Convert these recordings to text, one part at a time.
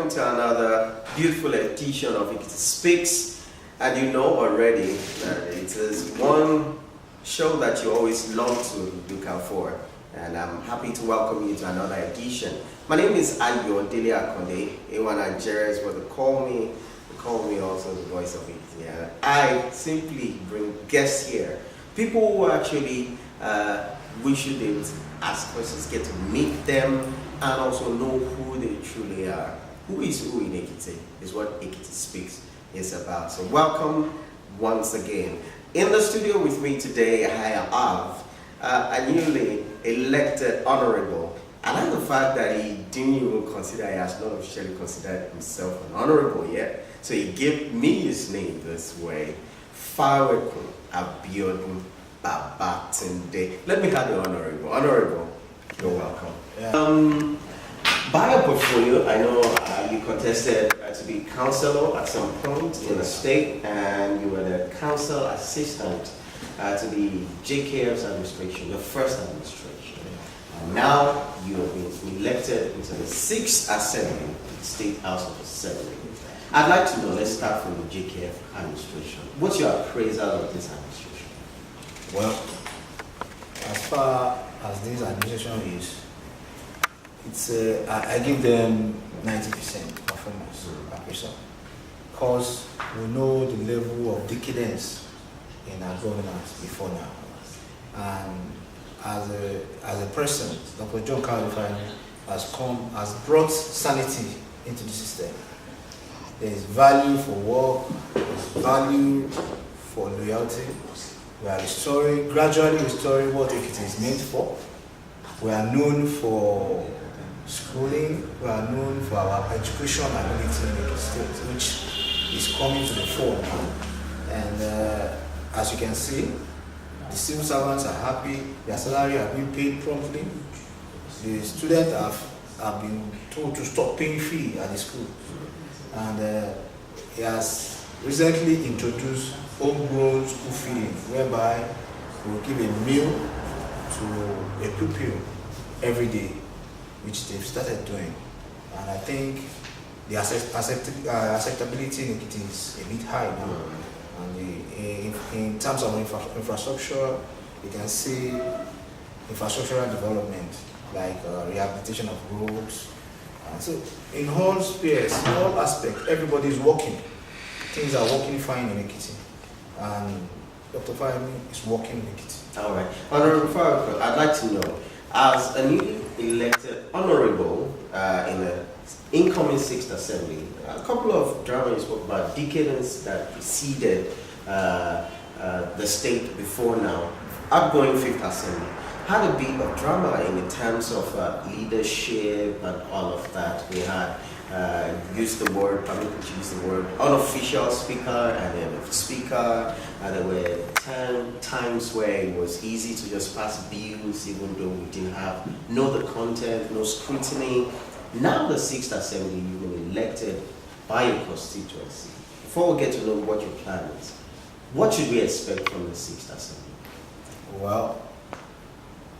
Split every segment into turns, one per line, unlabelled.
welcome to another beautiful edition of Ekiti Speaks. And you know already that it is one show that you always love to look out for. And I'm happy to welcome you to another edition. My name is Abiodun Babatunde. A1 Nigerians, but they call me also the voice of Ekiti. And I simply bring guests here, people who actually we should be able to ask questions, get to meet them, and also know who they truly are. Who is who in Ekiti is what Ekiti Speaks is about. So welcome once again. In the studio with me today, I have a newly elected honorable. I like the fact that he didn't even consider, he has not officially considered himself an honorable yet. So he gave me his name this way, Fawekun Abiodun Babatunde. Let me have the honorable. Honorable, you're welcome.
Yeah.
By your portfolio, I know you contested to be councillor at some point in the state, and you were the council assistant to the JKF's administration, the first administration. And now you have been elected into the 6th Assembly, the State House of Assembly. I'd like to know, let's start from the JKF administration. What's your appraisal of this administration?
Well, as far as this administration is, it's I give them 90% performance appraisal, because we know the level of decadence in our governance before now, and as a person, Dr. John Califani has brought sanity into the system. There is value for work, there is value for loyalty. We are gradually restoring what Ekiti is meant for. We are known for schooling, we are known for our education ability in the state, which is coming to the fore now. And as you can see, the civil servants are happy, their salary have been paid promptly. The students have been told to stop paying fee at the school. And he has recently introduced homegrown school feeding, whereby we will give a meal to a pupil every day, which they've started doing. And I think the acceptability in Ekiti is a bit high now. And in terms of infrastructure, you can see infrastructural development, like rehabilitation of roads. And so in all spheres, in all aspects, everybody is working. Things are working fine in Ekiti. And Dr. Fawekun is working in Ekiti.
All right. Honorable Fawekun, I'd like to know, as a newly elected honorable in the incoming 6th Assembly, a couple of drama you spoke about, decadence that preceded the state before now, outgoing 5th Assembly, had a bit of drama in terms of leadership and all of that. We had used the word, permitted to use the word, unofficial speaker and then speaker. There were times where it was easy to just pass bills, even though we didn't know the content, no scrutiny. Now the 6th Assembly, you've been elected by your constituency. Before we get to know what your plan is, what should we expect from the 6th Assembly?
Well,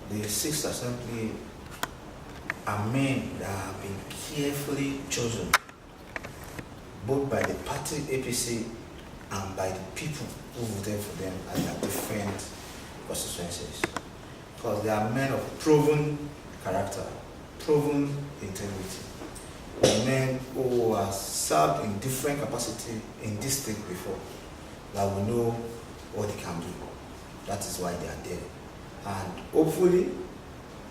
the 6th Assembly are men that have been carefully chosen, both by the party APC and by the people who voted for them at their different constituencies. Because they are men of proven character, proven integrity, men who have served in different capacity in this state before, that will know what they can do. That is why they are there. And hopefully,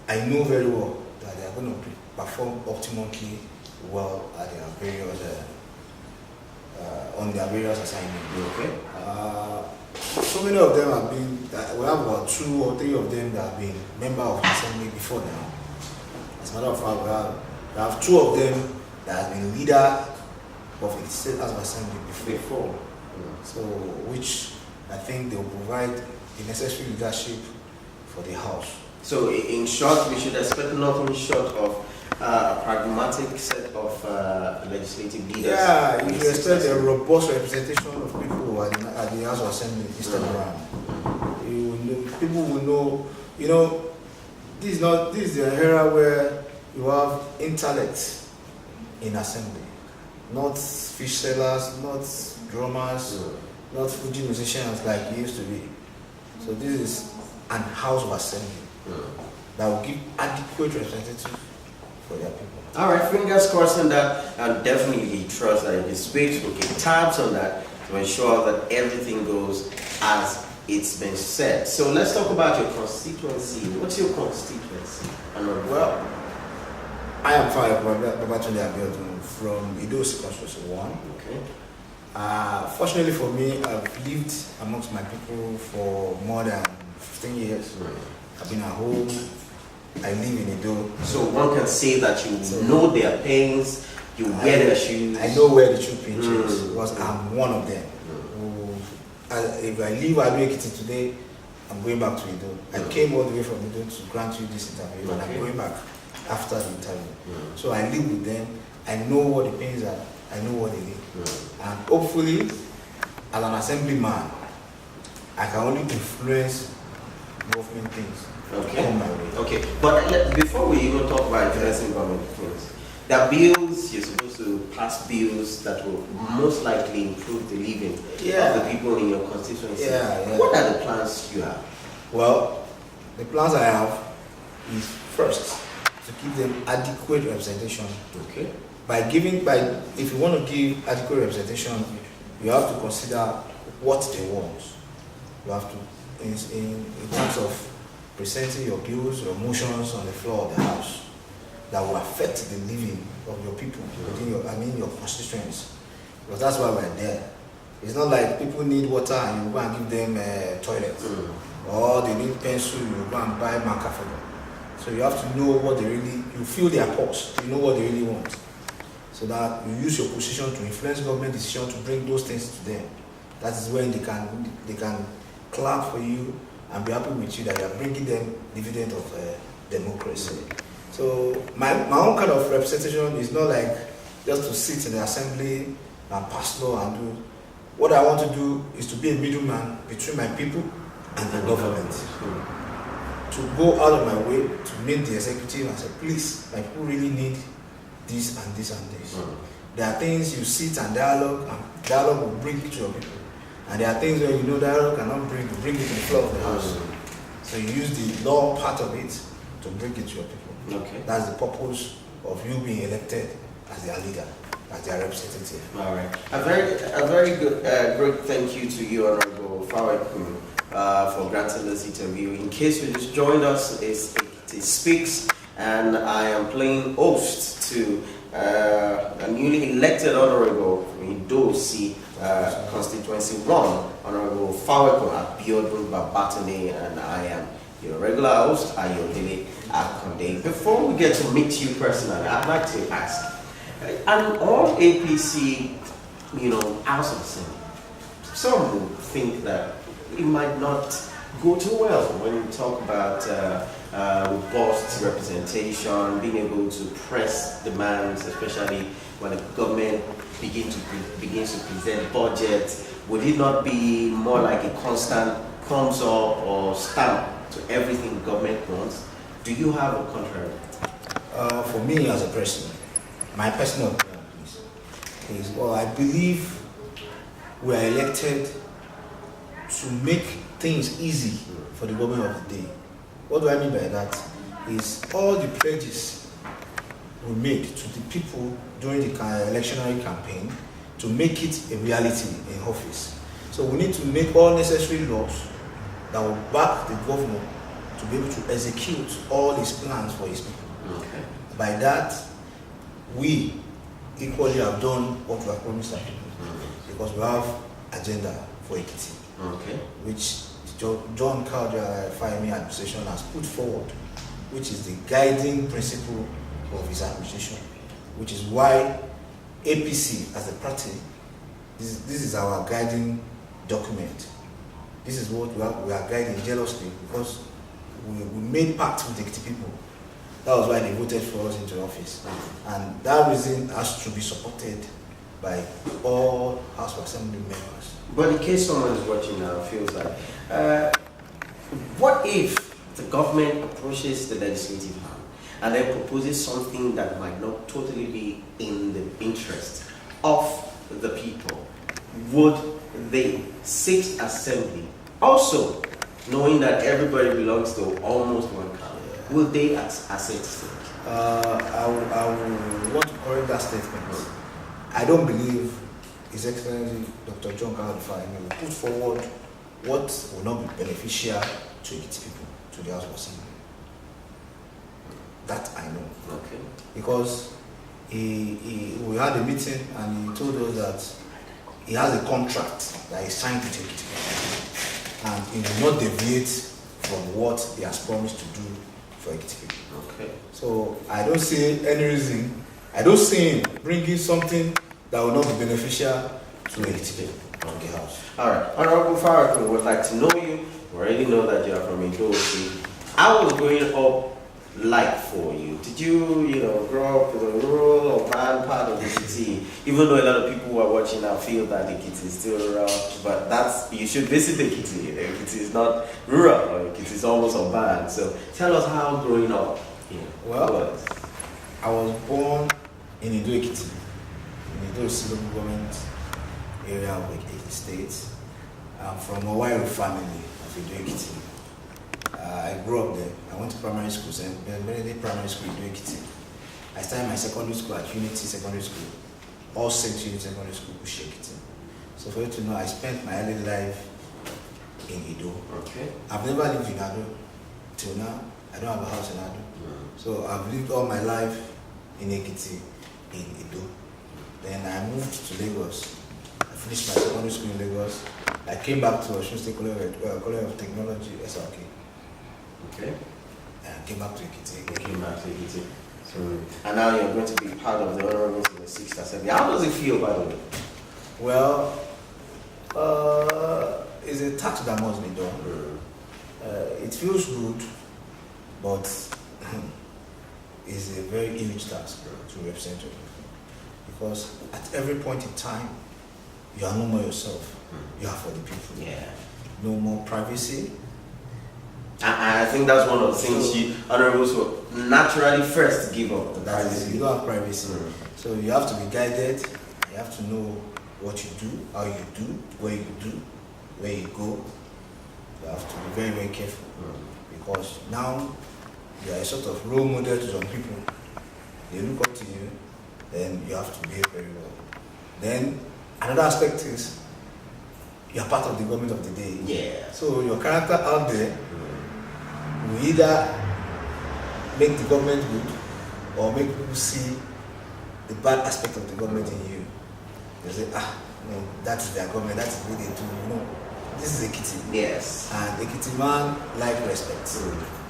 I know very well that they are going to perform optimally well at their various on their various assignments.
Okay.
So many of them have been. We have about 2 or 3 of them that have been members of the assembly before now. As a matter of fact, we have 2 of them that have been leader of the state house of assembly before. So, which I think they will provide the necessary leadership for the house.
So in short, we should expect nothing short of a pragmatic set of legislative leaders.
Yeah, you should expect a robust representation of people at the House of Assembly this time around. People will know, this is the era where you have intellect in assembly. not fish sellers, not drummers, not Fuji musicians like it used to be. So this is an house of assembly that will give adequate representative for their people.
All right, fingers crossed on that, and definitely trust that the speaks will keep tabs on that to ensure that everything goes as it's been said. So let's talk about your constituency. What's your constituency?
Well, I am Fawekun Babatunde Abiodun from Ido Circumscription 1.
Okay.
Fortunately for me, I've lived amongst my people for more than 15 years. I've been at home. I live in Ido.
So one can say that you know their pains, you wear their shoes.
I know where the true pinch is because I'm one of them. If I leave Ekiti today, I'm going back to Ido. I came all the way from Ido to grant you this interview, and I'm going back after the interview. So I live with them. I know what the pains are. I know what they need. And hopefully, as an assemblyman, I can only influence government things. Come my way.
Okay, but before we even talk about influencing government things, there are bills, you're supposed to pass bills that will most likely improve the living of the people in your constituency. What are the plans you have?
Well, the plans I have is first to give them adequate representation.
Okay.
If you want to give adequate representation, you have to consider what they want. You have to, in terms of presenting your bills, your motions on the floor of the house that will affect the living of your people within your constituents. Because that's why we're there. It's not like people need water and you go and give them toilets. Or they need pencil, you go and buy marker for them. So you have to know what they really, you feel their pulse, you know what they really want. So that you use your position to influence government decision to bring those things to them. That is when they can clap for you and be happy with you that you are bringing them dividend of democracy. So my own kind of representation is not like just to sit in the assembly and pass law and do. What I want to do is to be a middleman between my people and the government. To go out of my way to meet the executive and say, please, my people really need this and this and this. There are things you sit and dialogue will bring it to your people. And there are things where you know dialogue cannot bring it to the floor of the house. So you use the law part of it to bring it to your people.
Okay.
That's the purpose of you being elected as their leader, as their representative.
All right. A very good, great thank you to you, Honorable Fawekun, for granting this interview. In case you just joined us, it's Ekiti Speaks, and I am playing host to a newly elected Honorable in Dosi Constituency 1, Honorable Fawekun Abiodun Babatunde, and I am your regular host, Ayodele Akonde. Before we get to meet you personally, I'd like to ask, and all APC, House of Assembly, some would think that it might not go too well when you talk about robust representation, being able to press demands, especially when the government begins to present budget. Would it not be more like a constant thumbs up or stamp to everything the government wants? Do you have a contrary?
For me as a person, my personal opinion is, I believe we are elected to make things easy for the government of the day. What do I mean by that? Is all the pledges we made to the people during the electionary campaign to make it a reality in office. So we need to make all necessary laws that will back the governor to be able to execute all his plans for his people.
Okay.
By that, we equally have done what we have promised our people, because we have agenda for Ekiti, which John Kauja Fahimi administration has put forward, which is the guiding principle of his administration, which is why APC as a party, this is our guiding document. This is what we are guiding jealously, because we made pact with the Ekiti people. That was why they voted for us into office. And that reason has to be supported by all House of Assembly members.
But in case someone is watching now feels like, what if the government approaches the legislative arm and then proposes something that might not totally be in the interest of the people, would the Sixth Assembly, also knowing that everybody belongs to almost one county, will they accept it?
I will want to correct that statement. I don't believe His Excellency Dr. John Fawekun will put forward what will not be beneficial to Ekiti people, to the House of Assembly. That I know.
Okay.
Because we had a meeting and he told us that he has a contract that he signed with Ekiti, and he will not deviate from what he has promised to do for Ekiti people.
Okay.
So I don't see any reason. I don't see him bringing something that will not be beneficial to Ekiti people on the House.
All right. Honorable Fawekun, would like to know you. We already know that you are from Ekiti. How was growing up like for you? Did you, grow up in a rural or urban part of the city? Even though a lot of people who are watching now feel that Ekiti is still rural, but you should visit Ekiti. Ekiti is not rural, or Ekiti is almost urban. So tell us how growing up was.
I was born in Edo Ekiti, in Edo City Local Government area of Ekiti State. I'm from a Wairo family of Edo Ekiti. I grew up there. I went to primary school, Benedict Primary School in Edo Ekiti. I started my secondary school at Unity Secondary School, All Saints Unity Secondary School, Ekiti. So for you to know, I spent my early life in Edo.
Okay.
I've never lived in Ado till now. I don't have a house in Ado. So I've lived all my life in Ekiti, in Edo. Then I moved to Lagos. I finished my secondary school in Lagos. I came back to Osun State College of Technology, SRK.
Okay.
And I came back to Ekiti.
And now you're going to be part of the honorables in the Sixth Assembly. How does it feel, by the way?
Well, it's a task that must be done. It feels good, but it's a very huge task to represent you. Because at every point in time, you are no more yourself. You are for the people.
Yeah.
No more privacy.
I think that's one of the things honorables will naturally first give up. The privacy.
You don't have privacy. So you have to be guided. You have to know what you do, how you do, where you go. You have to be very, very careful. Because now you are a sort of role model to some people. They look up to you, then you have to behave very well. Then another aspect is you are part of the government of the day.
Yeah.
So your character out there will either make the government good or make people see the bad aspect of the government in you. They say, no, that is their government, that is what they do. No, this is Ekiti.
Yes.
And Ekiti man like respect.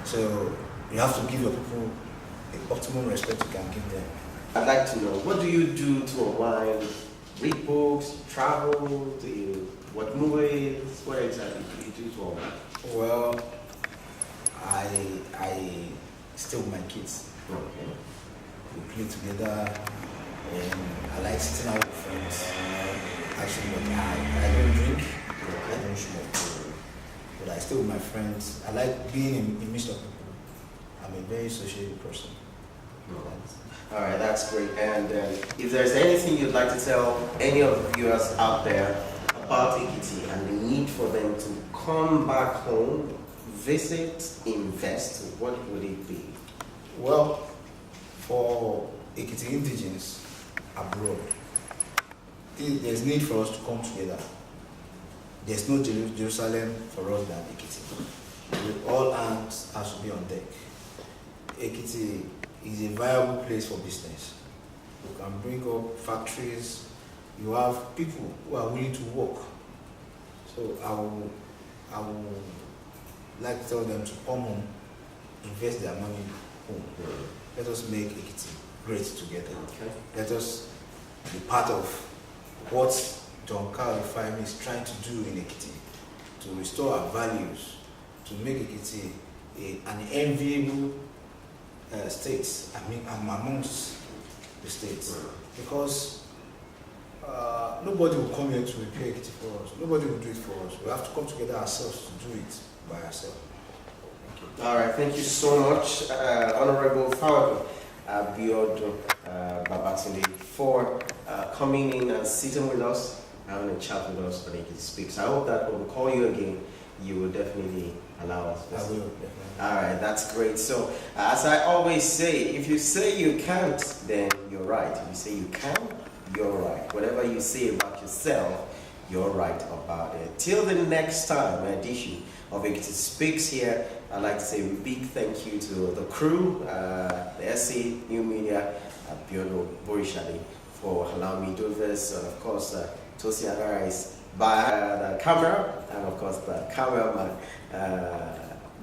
So you have to give your people the optimum respect you can give them.
I'd like to know, what do you do to unwind? Read books, travel, what movies, what exactly do you do to unwind?
Well, I stay with my kids.
Okay.
We play together, and I like sitting out with friends. Actually, but I don't drink, I don't smoke, but I stay with my friends. I like being in the midst of people. I'm a very social person.
All right, that's great. And if there's anything you'd like to tell any of the viewers out there about Ekiti and the need for them to come back home, visit, invest, what would it be?
Well, for Ekiti indigenes abroad, there's need for us to come together. There's no Jerusalem for us than Ekiti. With all hands has to be on deck. Ekiti is a viable place for business. You can bring up factories. You have people who are willing to work. So I will like to tell them to come home, invest their money home. Let us make Ekiti great together.
Okay.
Let us be part of what John Fawekun is trying to do in Ekiti, to restore our values, to make Ekiti an enviable states, amongst the states, because nobody will come here to repair Ekiti for us. Nobody will do it for us. We have to come together ourselves to do it by ourselves.
All right, thank you so much, Honorable Fawekun. Abiodun Babatunde for coming in and sitting with us, having a chat with us on Ekiti Speaks. I hope that when we call you again, you will definitely allow us.
I will, definitely.
All right, that's great. So, as I always say, if you say you can't, then you're right. If you say you can, you're right. Whatever you say about yourself, you're right about it. Till the next time edition of Ekiti Speaks here, I'd like to say a big thank you to the crew, the SC New Media, Abiodun Borishadi, for allowing me to do this. And of course, Tosi Agara is by the camera, and of course the cameraman,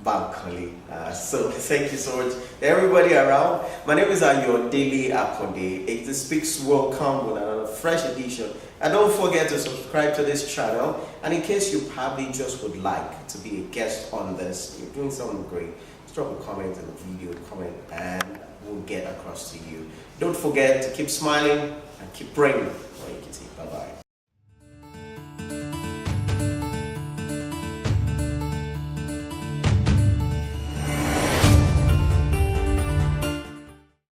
Bankoli. So thank you so much, everybody around. My name is your daily Akonde. Ekiti Speaks will come with another fresh edition. And don't forget to subscribe to this channel. And in case you probably just would like to be a guest on this, you're doing something great, just drop a comment in the video, comment, and we'll get across to you. Don't forget to keep smiling and keep praying.